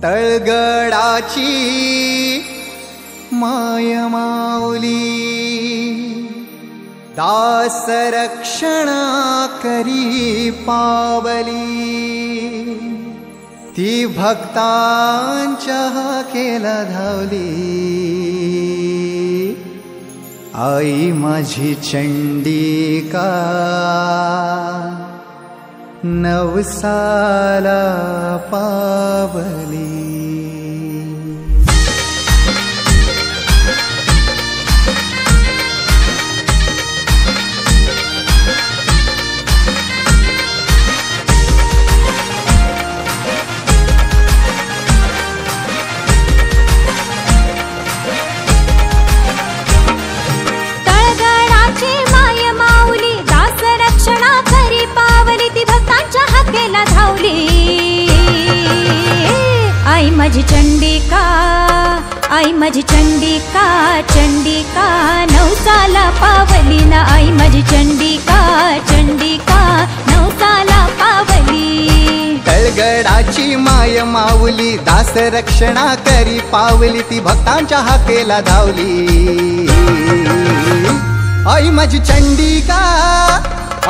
तळगडाची माय माऊली दास रक्षणा करी पावली ती भक्तांच्या हाकेला धावली आई माझी चंडिका नवसाला पावली आई माझी चंडिका आई माझी चंडिका चंडिका नवसाला पावली ना आई माझी चंडिका चंडिका नवसाला पावली तळगडाची माय माऊली दास रक्षणा करी पावली ती भक्तांच्या हाकेला धावली आई माझी चंडिका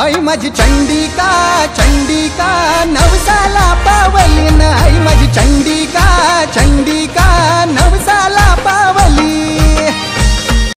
आई माझी चंडिका चंडिका नवसाला पावली ना आई माझी चंडिका चंडिका